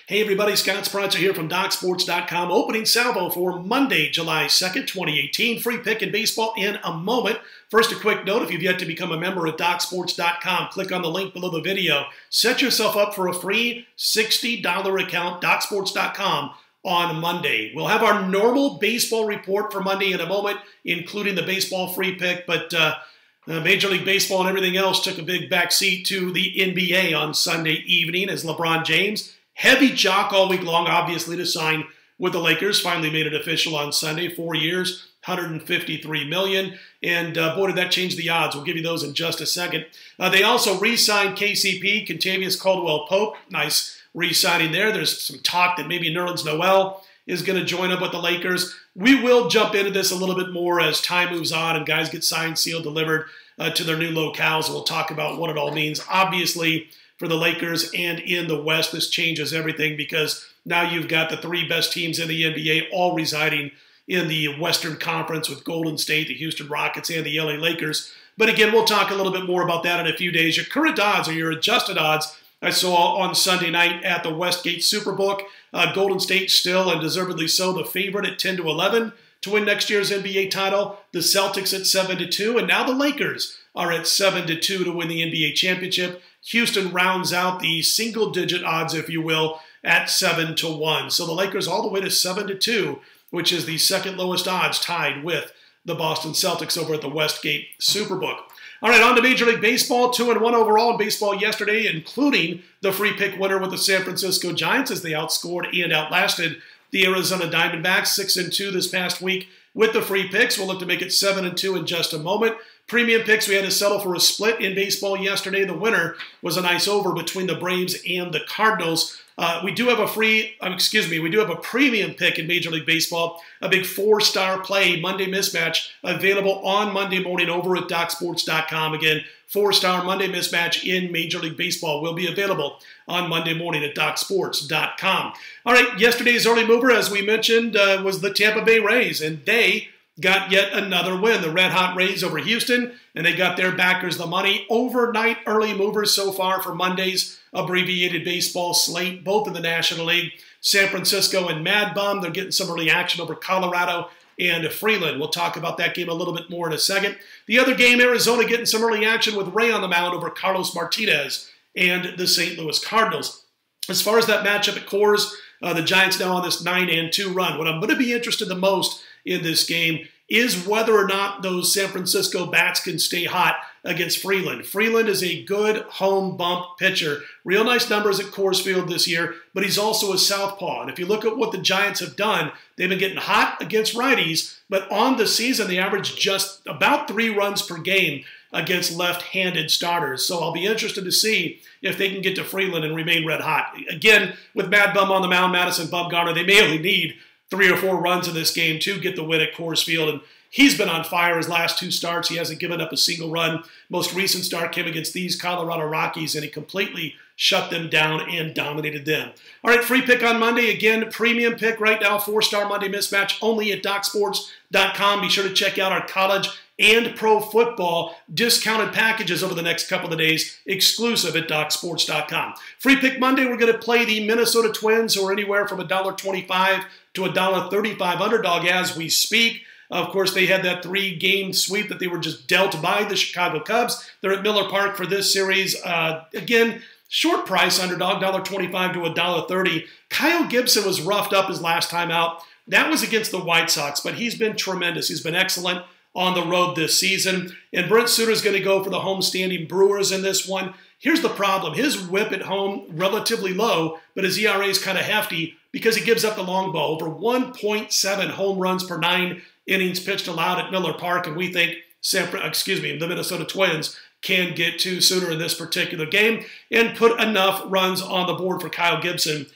Hey everybody, Scott Spreitzer here from DocSports.com. Opening salvo for Monday, July 2nd, 2018. Free pick in baseball in a moment. First, a quick note, if you've yet to become a member at DocSports.com, click on the link below the video. Set yourself up for a free $60 account, DocSports.com, on Monday. We'll have our normal baseball report for Monday in a moment, including the baseball free pick, but Major League Baseball and everything else took a big backseat to the NBA on Sunday evening as LeBron James, heavy jock all week long, obviously, to sign with the Lakers. Finally made it official on Sunday. 4 years, $153 million. And boy, did that change the odds. We'll give you those in just a second. They also re-signed KCP, Kentavious Caldwell-Pope. Nice re-signing there. There's some talk that maybe Nerlens Noel is going to join up with the Lakers. We will jump into this a little bit more as time moves on and guys get signed, sealed, delivered to their new locales. We'll talk about what it all means. Obviously, for the Lakers and in the West, this changes everything because now you've got the three best teams in the NBA all residing in the Western Conference with Golden State, the Houston Rockets, and the LA Lakers. But again, we'll talk a little bit more about that in a few days. Your current odds or your adjusted odds I saw on Sunday night at the Westgate Superbook. Golden State still, and deservedly so, the favorite at 10-11 to win next year's NBA title. The Celtics at 7-2, and now the Lakers are at 7-2 to win the NBA championship. Houston rounds out the single-digit odds, if you will, at 7-1. So the Lakers all the way to 7-2, which is the second lowest odds, tied with the Boston Celtics over at the Westgate Superbook. All right, on to Major League Baseball. 2-1 overall in baseball yesterday, including the free pick winner with the San Francisco Giants as they outscored and outlasted the Arizona Diamondbacks. 6-2 this past week with the free picks. We'll look to make it 7-2 in just a moment. Premium picks, we had to settle for a split in baseball yesterday. The winner was a nice over between the Braves and the Cardinals. We do have a premium pick in Major League Baseball, a big four-star play, Monday mismatch, available on Monday morning over at DocSports.com. Again, four-star Monday mismatch in Major League Baseball will be available on Monday morning at DocSports.com. All right, yesterday's early mover, as we mentioned, was the Tampa Bay Rays, and they got yet another win. The red-hot Rays over Houston, and they got their backers the money. Overnight early movers so far for Monday's abbreviated baseball slate, both in the National League. San Francisco and Mad Bum, they're getting some early action over Colorado and Freeland. We'll talk about that game a little bit more in a second. The other game, Arizona getting some early action with Ray on the mound over Carlos Martinez and the St. Louis Cardinals. As far as that matchup at Coors, the Giants now on this 9-2 run. What I'm going to be interested the most in this game is whether or not those San Francisco bats can stay hot against Freeland. Freeland is a good home bump pitcher. Real nice numbers at Coors Field this year, but he's also a southpaw. And if you look at what the Giants have done, they've been getting hot against righties, but on the season they average just about 3 runs per game against left-handed starters. So I'll be interested to see if they can get to Freeland and remain red hot. Again, with Mad Bum on the mound, Madison Bumgarner, they may only need 3 or 4 runs in this game to get the win at Coors Field. And he's been on fire his last 2 starts. He hasn't given up a single run. Most recent start came against these Colorado Rockies, and he completely shut them down and dominated them. All right, free pick on Monday. Again, premium pick right now, 4-star Monday mismatch only at DocSports.com. Be sure to check out our college and pro football discounted packages over the next couple of days, exclusive at DocSports.com. Free pick Monday, we're going to play the Minnesota Twins, who are anywhere from $1.25 to $1.35 underdog as we speak. Of course, they had that 3-game sweep that they were just dealt by the Chicago Cubs. They're at Miller Park for this series. Again, short price underdog, $1.25 to $1.30. Kyle Gibson was roughed up his last time out. That was against the White Sox, but he's been tremendous. He's been excellent on the road this season. And Brent Suter's going to go for the homestanding Brewers in this one. Here's the problem. His whip at home, relatively low, but his ERA is kind of hefty because he gives up the long ball. Over 1.7 home runs per 9 innings pitched allowed at Miller Park, and we think the Minnesota Twins can get to Suter in this particular game and put enough runs on the board for Kyle Gibson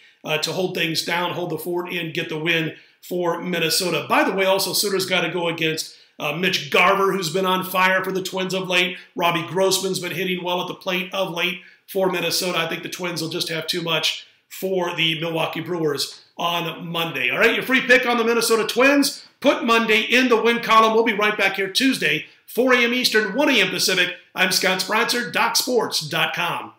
to hold things down, hold the fort, and get the win for Minnesota. By the way, also Suter's got to go against Mitch Garver, who's been on fire for the Twins of late. Robbie Grossman's been hitting well at the plate of late for Minnesota. I think the Twins will just have too much for the Milwaukee Brewers on Monday. All right, your free pick on the Minnesota Twins. Put Monday in the win column. We'll be right back here Tuesday, 4 a.m. Eastern, 1 a.m. Pacific. I'm Scott Spreitzer, DocSports.com.